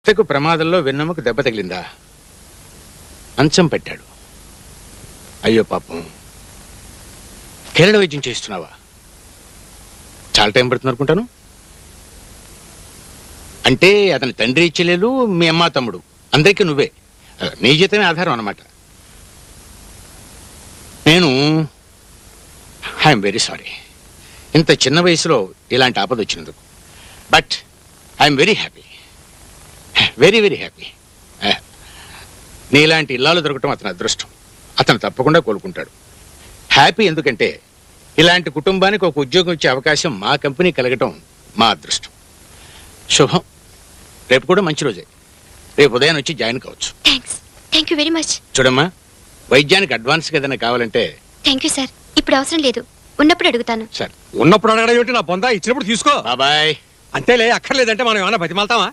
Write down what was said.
భర్తకు ప్రమాదంలో వెన్నెముక దెబ్బ తగిలిందా? మంచం పెట్టాడు. అయ్యో పాపం. కేరళ వైద్యం చేస్తున్నావా? చాలా టైం పడుతుంది అనుకుంటాను. అంటే అతని తండ్రి చెల్లెలు, మీ అమ్మ తమ్ముడు అందరికీ నువ్వే, నీ జీతమే ఆధారం అన్నమాట. నేను ఐఎమ్ వెరీ సారీ ఇంత చిన్న వయసులో ఇలాంటి ఆపద వచ్చినందుకు. But I'm very happy, very very happy. నీలాంటి ఇల్లాలు దొరకటం అతని అదృష్టం. అతను తప్పకుండా కోలుకుంటాడు. హ్యాపీ ఎందుకంటే ఇలాంటి కుటుంబానికి ఒక ఉద్యోగం ఇచ్చే అవకాశం మా కంపెనీ కలగటం మా అదృష్టం. శుభం. రేపు కూడా మంచి రోజే. రేపు ఉదయం వచ్చి జాయిన్ కావచ్చు. Thank you very much. చూడమ్మా, వైద్యానికి అడ్వాన్స్ ఏదైనా కావాలంటే. థ్యాంక్ యూ సార్, ఇప్పుడు అవసరం లేదు, ఉన్నప్పుడు అడుగుతాను. సార్ ఉన్నప్పుడు అడగడం ఏమిటి? నా బొందా ఇచ్చినప్పుడు తీసుకో. బాబాయ్. అంతేలే, అక్కర్లేదంటే మనం ఏమన్నా బతిమాలతామా?